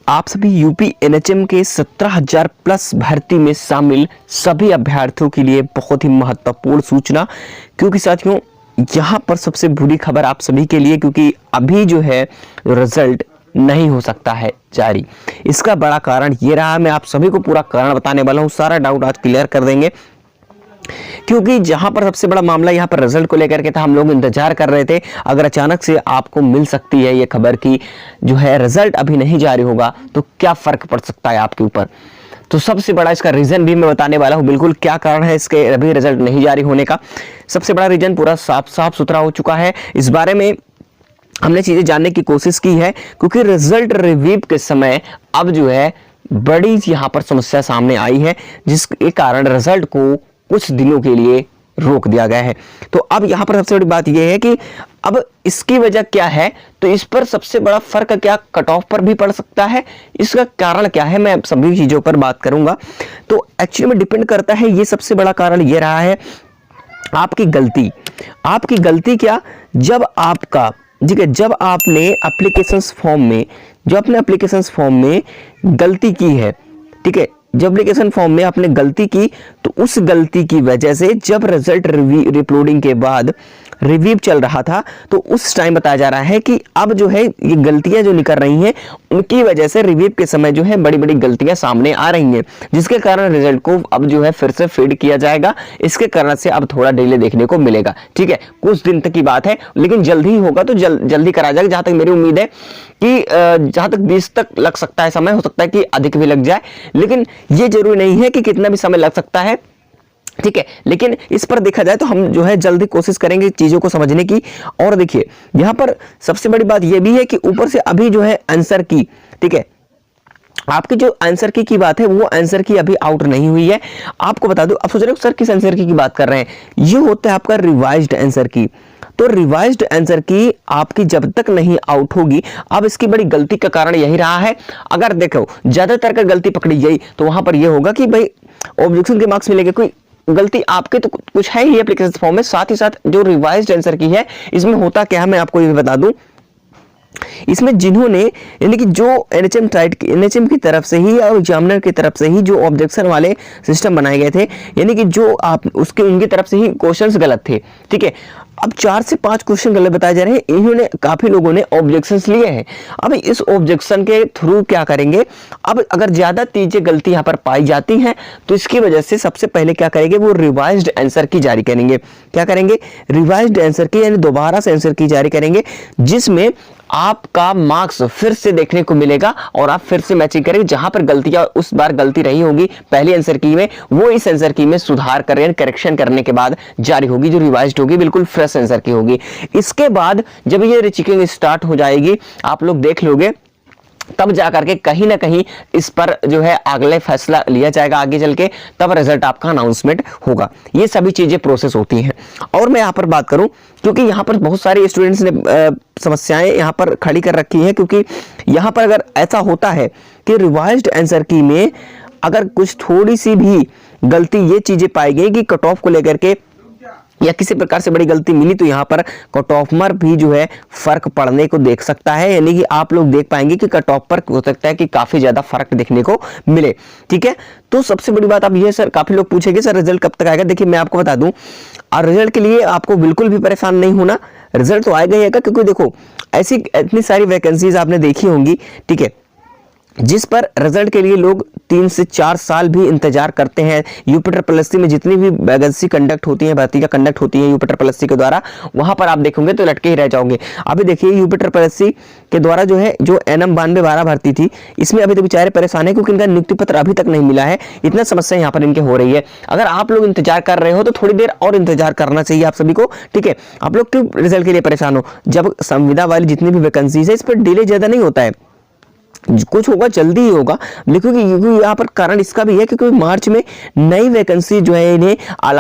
आप सभी UP NHM के 17,000 प्लस भर्ती में शामिल सभी अभ्यर्थियों के लिए बहुत ही महत्वपूर्ण सूचना, क्योंकि साथियों यहाँ पर सबसे बुरी खबर आप सभी के लिए, क्योंकि अभी जो है रिजल्ट नहीं हो सकता है जारी। इसका बड़ा कारण ये रहा, मैं आप सभी को पूरा कारण बताने वाला हूँ, सारा डाउट आज क्लियर कर देंगे। क्योंकि जहां पर सबसे बड़ा मामला यहां पर रिजल्ट को लेकर के था, हम लोग इंतजार कर रहे थे अगर अचानक से आपको मिल सकती है ये खबर कि जो है रिजल्ट अभी नहीं जारी होगा तो क्या फर्क पड़ सकता है आपके ऊपर। तो सबसे बड़ा इसका रीजन भी मैं बताने वाला हूं, बिल्कुल क्या कारण है इसके अभी रिजल्ट नहीं जारी होने का। सबसे बड़ा रीजन पूरा साफ सुथरा हो चुका है, इस बारे में हमने चीजें जानने की कोशिश की है, क्योंकि रिजल्ट रिव्यू के समय अब जो है बड़ी यहां पर समस्या सामने आई है, जिसके कारण रिजल्ट को कुछ दिनों के लिए रोक दिया गया है। तो अब यहां पर सबसे बड़ी बात यह है कि अब इसकी वजह क्या है, तो इस पर सबसे बड़ा फर्क क्या कट ऑफ पर भी पड़ सकता है, इसका कारण क्या है, मैं सभी चीजों पर बात करूंगा। तो एक्चुअली में डिपेंड करता है, ये सबसे बड़ा कारण ये रहा है आपकी गलती क्या, जब आपका ठीक है, जब आपने एप्लीकेशन फॉर्म में गलती की है, ठीक है, जब एप्लीकेशन फॉर्म में आपने गलती की तो उस गलती की वजह से जब रिजल्ट रिप्लोडिंग के बाद रिव्यू चल रहा था तो उस टाइम बताया जा रहा है कि अब जो है ये गलतियां जो निकल रही हैं उनकी वजह से रिव्यू के समय जो है बड़ी बड़ी गलतियां सामने आ रही हैं, जिसके कारण रिजल्ट को अब जो है फिर से फीड किया जाएगा। इसके कारण से अब थोड़ा डिले देखने को मिलेगा, ठीक है, कुछ दिन तक की बात है, लेकिन जल्द ही होगा तो जल्दी करा जाएगा। जहां तक मेरी उम्मीद है कि जहां तक 20 तक लग सकता है समय, हो सकता है कि अधिक भी लग जाए, लेकिन ये जरूरी नहीं है कि कितना भी समय लग सकता है, ठीक है। लेकिन इस पर देखा जाए तो हम जो है जल्दी कोशिश करेंगे चीजों को समझने की। और देखिए यहां पर सबसे बड़ी बात यह भी है कि ऊपर से अभी जो है आंसर की, ठीक है, आपकी जो आंसर की बात है वो आंसर की अभी आउट नहीं हुई है। आपको बता दूं, आप सोच रहे हो सर किस आंसर की बात कर रहे हैं, ये होता है आपका रिवाइज्ड आंसर की। तो रिवाइज्ड आंसर की आपकी जब तक नहीं आउट होगी, अब इसकी बड़ी गलती का कारण यही रहा है। अगर देखो ज्यादातर का गलती पकड़ी गई तो वहां पर यह होगा कि भाई ऑब्जेक्शन के मार्क्स मिलेंगे, कोई गलती आपके तो कुछ है ही एप्लीकेशन फॉर्म में, साथ ही साथ जो रिवाइज्ड आंसर की है इसमें होता क्या है मैं आपको ये बता दूं। इसमें जिन्होंने यानी कि जो एनएचएम की तरफ से ही और एग्जामिनर की तरफ से ही जो ऑब्जेक्शन वाले सिस्टम बनाए गए थे, यानी कि जो आप उसके उनकी तरफ से ही क्वेश्चंस गलत थे, ठीक है। अब 4 से 5 क्वेश्चन गलत बताए जा रहे हैं, इन्होंने काफी लोगों ने ऑब्जेक्शंस लिए हैं। अब इस ऑब्जेक्शन के थ्रू क्या करेंगे, अब अगर ज्यादा चीजें गलती यहां पर पाई जाती हैं तो इसकी वजह से सबसे पहले क्या करेंगे, वो रिवाइज्ड आंसर की जारी करेंगे। क्या करेंगे, रिवाइज्ड आंसर की, यानी दोबारा से आंसर की जारी करेंगे, जिसमें आपका मार्क्स फिर से देखने को मिलेगा और आप फिर से मैचिंग करेंगे। जहां पर गलतियां उस बार गलती रही होगी पहली आंसर की में, वो इस आंसर की में सुधार करेक्शन करने के बाद जारी होगी, जो रिवाइज्ड होगी, बिल्कुल फ्रेश आंसर की होगी। इसके बाद जब ये रीचेकिंग स्टार्ट हो जाएगी, आप लोग देख लोगे, तब जाकर के कहीं ना कहीं इस पर जो है अगले फैसला लिया जाएगा आगे चल के, तब रिजल्ट आपका अनाउंसमेंट होगा। ये सभी चीजें प्रोसेस होती हैं। और मैं यहां पर बात करूं, क्योंकि यहां पर बहुत सारे स्टूडेंट्स ने समस्याएं यहां पर खड़ी कर रखी हैं, क्योंकि यहां पर अगर ऐसा होता है कि रिवाइज्ड आंसर की में अगर कुछ थोड़ी सी भी गलती ये चीजें पाई गई कि कट ऑफ को लेकर के या किसी प्रकार से बड़ी गलती मिली, तो यहाँ पर कट ऑफ पर भी जो है फर्क पड़ने को देख सकता है, यानी कि आप लोग देख पाएंगे कि कट ऑफ पर हो सकता है कि काफी ज्यादा फर्क देखने को मिले, ठीक है। तो सबसे बड़ी बात अब ये, सर काफी लोग पूछेंगे सर रिजल्ट कब तक आएगा। देखिए मैं आपको बता दूं, और रिजल्ट के लिए आपको बिल्कुल भी परेशान नहीं होना, रिजल्ट तो आएगा ही आएगा, क्योंकि देखो ऐसी इतनी सारी वैकेंसीज आपने देखी होंगी, ठीक है, जिस पर रिजल्ट के लिए लोग 3 से 4 साल भी इंतजार करते हैं। यूपी में जितनी भी वैकेंसी कंडक्ट होती है, भर्ती का कंडक्ट होती है यूपी के द्वारा, वहां पर आप देखोगे तो लटके ही रह जाओगे। अभी देखिए यूपी के द्वारा जो है जो NM 9212 भर्ती थी, इसमें अभी तो बेचारे परेशान है, क्योंकि इनका नियुक्ति पत्र अभी तक नहीं मिला है। इतना समस्या यहाँ पर इनके हो रही है। अगर आप लोग इंतजार कर रहे हो तो थोड़ी देर और इंतजार करना चाहिए आप सभी को, ठीक है। आप लोग क्यों रिजल्ट के लिए परेशान हो, जब संविदा वाली जितनी भी वैकेंसीज है इस पर डिले ज्यादा नहीं होता है, कुछ होगा जल्दी ही होगा। क्योंकि यहाँ पर कारण इसका भी है क्योंकि मार्च में नई वैकेंसी जो है इन्हें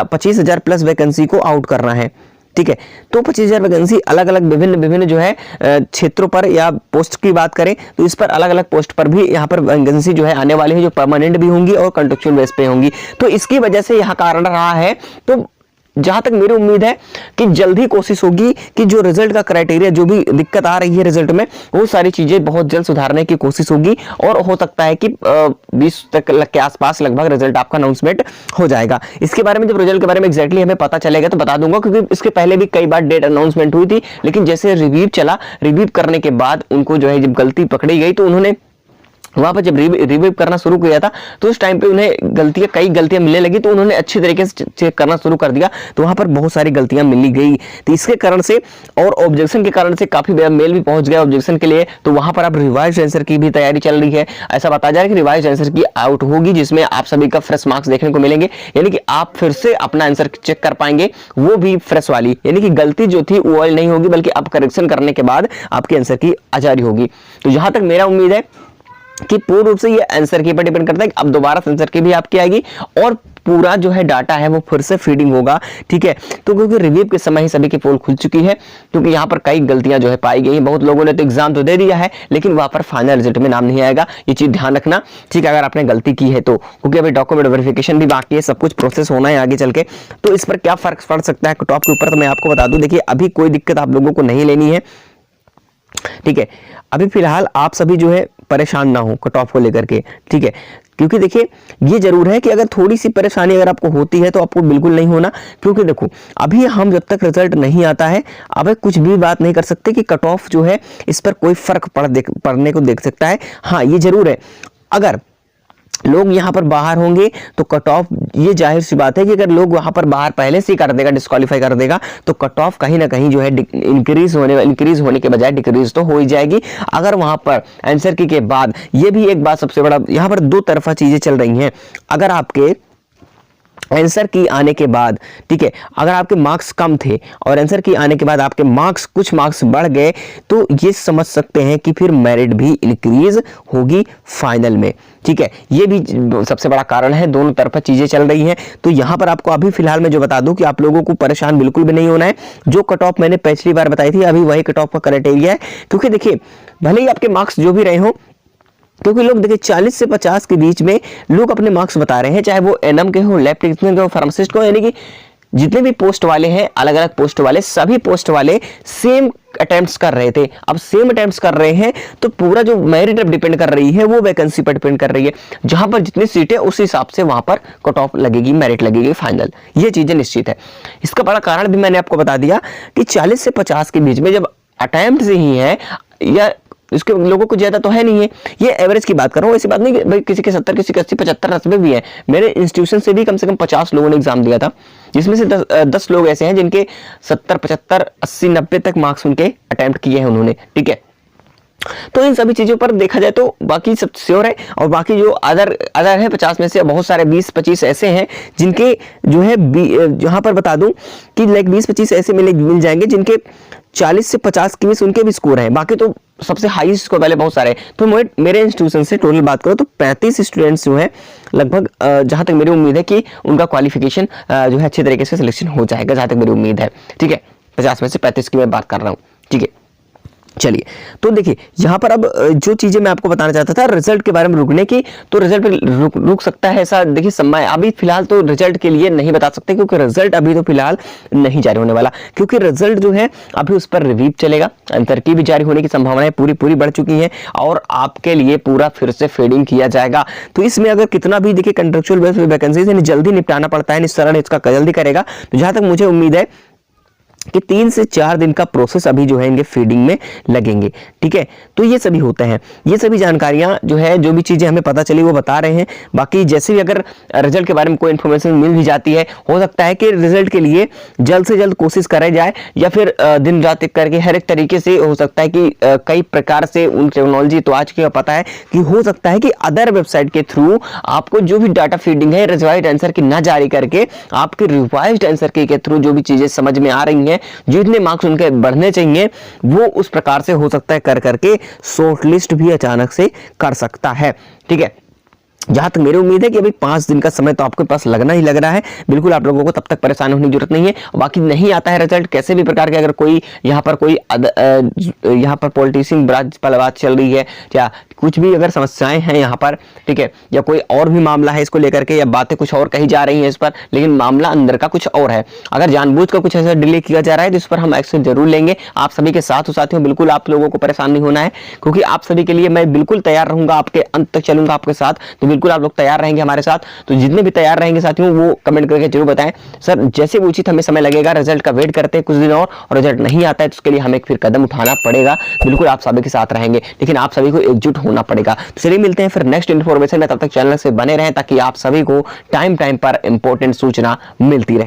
25,000 प्लस वैकेंसी को आउट करना है, ठीक है। तो 25,000 वैकेंसी अलग अलग विभिन्न जो है क्षेत्रों पर या पोस्ट की बात करें तो इस पर अलग अलग पोस्ट पर भी यहाँ पर वैकेंसी जो है आने वाली है, जो परमानेंट भी होंगी और कॉन्ट्रेक्चुअल बेस पे होंगी। तो इसकी वजह से यहाँ कारण रहा है। तो जहां तक मेरी उम्मीद है कि जल्द ही कोशिश होगी कि जो रिजल्ट का क्राइटेरिया, जो भी दिक्कत आ रही है रिजल्ट में, वो सारी चीजें बहुत जल्द सुधारने की कोशिश होगी और हो सकता है कि 20 तक के आसपास लगभग रिजल्ट आपका अनाउंसमेंट हो जाएगा। इसके बारे में जब रिजल्ट के बारे में एग्जैक्टली हमें पता चलेगा तो बता दूंगा, क्योंकि इसके पहले भी कई बार डेट अनाउंसमेंट हुई थी, लेकिन जैसे रिव्यू चला, रिव्यू करने के बाद उनको जो है जब गलती पकड़ी गई तो उन्होंने वहां पर जब रिव्यू करना शुरू किया था तो उस टाइम पे उन्हें कई गलतियां मिलने लगी, तो उन्होंने अच्छी तरीके से चेक करना शुरू कर दिया, तो वहां पर बहुत सारी गलतियां मिली गई। तो इसके कारण से और ऑब्जेक्शन के कारण से काफी मेल भी पहुंच गया ऑब्जेक्शन के लिए, तो वहां पर अब रिवाइज आंसर की भी तैयारी चल रही है। ऐसा बताया जा रहा है कि रिवाइज आंसर की आउट होगी, जिसमें आप सभी का फ्रेश मार्क्स देखने को मिलेंगे, यानी कि आप फिर से अपना आंसर चेक कर पाएंगे, वो भी फ्रेश वाली, यानी कि गलती जो थी वो नहीं होगी, बल्कि अब करेक्शन करने के बाद आपके आंसर की जारी होगी। तो जहां तक मेरा उम्मीद है कि पूर्ण रूप से ये आंसर की पर डिपेंड करता है कि अब दोबारा आंसर की भी आपकी आएगी और पूरा जो है डाटा है वो फिर से फीडिंग होगा, ठीक है। तो क्योंकि रिव्यू के समय ही सभी की पोल खुल चुकी है, क्योंकि यहाँ पर कई गलतियां जो है पाई गई, बहुत लोगों ने तो एग्जाम तो दे दिया है लेकिन वहां पर फाइनल रिजल्ट में नाम नहीं आएगा, ये चीज ध्यान रखना, ठीक है, अगर आपने गलती की है तो, क्योंकि अभी डॉक्यूमेंट वेरिफिकेशन भी बाकी है, सब कुछ प्रोसेस होना है आगे चल के। तो इस पर क्या फर्क पड़ सकता है कट ऑफ के ऊपर, तो मैं आपको बता दूं, देखिए अभी कोई दिक्कत आप लोगों को नहीं लेनी है, ठीक है। अभी फिलहाल आप सभी जो है परेशान ना हो कट ऑफ को लेकर के, ठीक है, क्योंकि देखिए ये जरूर है कि अगर थोड़ी सी परेशानी अगर आपको होती है तो आपको बिल्कुल नहीं होना, क्योंकि देखो अभी हम जब तक रिजल्ट नहीं आता है अब कुछ भी बात नहीं कर सकते कि कट ऑफ जो है इस पर कोई फर्क पड़ने को देख सकता है। हाँ ये जरूर है, अगर लोग यहाँ पर बाहर होंगे तो कट ऑफ, ये जाहिर सी बात है कि अगर लोग वहां पर बाहर पहले से ही कर देगा, डिस्क्वालीफाई कर देगा, तो कट ऑफ कहीं ना कहीं जो है इंक्रीज होने के बजाय डिक्रीज तो हो ही जाएगी। अगर वहां पर आंसर की के बाद, ये भी एक बात सबसे बड़ा, यहाँ पर दो तरफा चीजें चल रही हैं, अगर आपके आंसर की आने के बाद, ठीक है, अगर आपके मार्क्स कम थे और आंसर की आने के बाद आपके मार्क्स कुछ मार्क्स बढ़ गए, तो ये समझ सकते हैं कि फिर मेरिट भी इंक्रीज होगी फाइनल में, ठीक है। ये भी सबसे बड़ा कारण है, दोनों तरफा चीजें चल रही हैं। तो यहां पर आपको अभी फिलहाल मैं जो बता दूं कि आप लोगों को परेशान बिल्कुल भी नहीं होना है, जो कट ऑफ मैंने पिछली बार बताई थी अभी वही कट ऑफ का क्राइटेरिया है, क्योंकि देखिए भले ही आपके मार्क्स जो भी रहे हो, क्योंकि लोग देखिए 40 से 50 के बीच में लोग अपने मार्क्स बता रहे हैं, चाहे वो एनएम के हो, लैब टेक्नीशियन के हो, फार्मासिस्ट को, यानी कि जितने भी पोस्ट वाले हैं, अलग अलग पोस्ट वाले, सभी पोस्ट वाले सेम अटेम्प्ट्स कर रहे थे। अब सेम अटेम्प्ट्स कर रहे हैं तो पूरा जो मेरिट अब डिपेंड कर रही है वो वैकेंसी पर डिपेंड कर रही है, जहां पर जितनी सीटें उस हिसाब से वहां पर कट ऑफ लगेगी, मेरिट लगेगी फाइनल, ये चीजें निश्चित है। इसका बड़ा कारण भी मैंने आपको बता दिया कि 40 से 50 के बीच में जब अटेम्प्ट ही है, या इसके लोगों को ज्यादा तो है नहीं है, ये एवरेज की बात कर रहा हूँ, ऐसी बात नहीं कि भाई किसी के 70, किसी के 80, 75, 90 भी है। मेरे इंस्टीट्यूशन से भी कम से कम 50 लोगों ने एग्जाम दिया था, जिसमें से 10 लोग ऐसे हैं जिनके 70, 75, 80, 90 तक मार्क्स उनके अटेम्प्ट किए हैं उन्होंने, ठीक है। तो इन सभी चीजों पर देखा जाए तो बाकी सब श्योर है, और बाकी जो अदर है 50 में से बहुत सारे 20-25 ऐसे हैं जिनके जो है जहां पर बता दूं कि लाइक 20-25 ऐसे मिल जाएंगे जिनके 40 से 50 के बीच उनके भी स्कोर हैं, बाकी तो सबसे हाई स्कोर वाले बहुत सारे। तो मेरे इंस्टीट्यूशन से टोटल बात करो तो 35 स्टूडेंट्स जो है लगभग, जहां तक मेरी उम्मीद है कि उनका क्वालिफिकेशन जो है अच्छे तरीके से सिलेक्शन हो जाएगा, जहां तक मेरी उम्मीद है, ठीक है। 50 में से 35 की मैं बात कर रहा हूँ, ठीक है। चलिए तो देखिए यहां पर अब जो चीजें मैं आपको बताना चाहता था रिजल्ट के बारे में रुकने की, तो रिजल्ट पे रुक सकता है ऐसा, देखिए समय अभी फिलहाल तो रिजल्ट के लिए नहीं बता सकते, क्योंकि रिजल्ट अभी तो फिलहाल नहीं जारी होने वाला, क्योंकि रिजल्ट जो है अभी उस पर रिव्यू चलेगा, अंतर की भी जारी होने की संभावनाएं पूरी बढ़ चुकी हैं, और आपके लिए पूरा फिर से फेडिंग किया जाएगा। तो इसमें अगर कितना भी देखिए कंट्रेक्चुअल बेस पे वैकेंसी जल्दी निपटाना पड़ता है, निस्सरण इसका जल्दी करेगा, तो जहां तक मुझे उम्मीद है कि 3 से 4 दिन का प्रोसेस अभी जो है इनके फीडिंग में लगेंगे, ठीक है। तो ये सभी होते हैं, ये सभी जानकारियां जो है, जो भी चीजें हमें पता चली वो बता रहे हैं। बाकी जैसे भी अगर रिजल्ट के बारे में कोई इन्फॉर्मेशन मिल भी जाती है, हो सकता है कि रिजल्ट के लिए जल्द से जल्द कोशिश करा जाए, या फिर दिन रात एक करके हर एक तरीके से हो सकता है कि कई प्रकार से उन टेक्नोलॉजी तो आज की पता है कि हो सकता है कि अदर वेबसाइट के थ्रू आपको जो भी डाटा फीडिंग है रिवाइज्ड आंसर की ना जारी करके आपके रिवाइज्ड आंसर के थ्रू जो भी चीजें समझ में आ रही हैं, जितने मार्क्स उनके बढ़ने चाहिए वो उस प्रकार से हो सकता है कर करके शॉर्ट लिस्ट भी अचानक से कर सकता है, ठीक है। जहां तक मेरी उम्मीद है कि अभी 5 दिन का समय तो आपके पास लगना ही लग रहा है, बिल्कुल आप लोगों को तब तक परेशान होने की जरूरत नहीं है। बाकी नहीं आता है रिजल्ट कैसे भी प्रकार के, अगर कोई यहाँ पर पॉलिटिशियन ब्रांच पर बात चल रही है, या कुछ भी अगर समस्याएं हैं यहाँ पर, ठीक है, या कोई और भी मामला है इसको लेकर के, या बातें कुछ और कही जा रही हैं इस पर, लेकिन मामला अंदर का कुछ और है, अगर जानबूझकर कुछ ऐसा डिले किया जा रहा है तो इस पर हम एक्शन जरूर लेंगे आप सभी के साथ। साथियों बिल्कुल आप लोगों को परेशान नहीं होना है, क्योंकि आप सभी के लिए मैं बिल्कुल तैयार रहूंगा, आपके अंत तक चलूंगा आपके साथ। तो बिल्कुल आप लोग तैयार रहेंगे हमारे साथ। तो जितने भी तैयार रहेंगे साथियों वो कमेंट करके जरूर बताएं सर जैसे भी उचित हमें समय लगेगा, रिजल्ट का वेट करते हैं कुछ दिन और रिजल्ट नहीं आता है तो उसके लिए हमें फिर कदम उठाना पड़ेगा। बिल्कुल आप सभी के साथ रहेंगे, लेकिन आप सभी को एकजुट होना पड़ेगा। तो चलिए मिलते हैं फिर नेक्स्ट इन्फॉर्मेशन में, तब तक चैनल से बने रहें ताकि आप सभी को टाइम पर इंपॉर्टेंट सूचना मिलती रहे।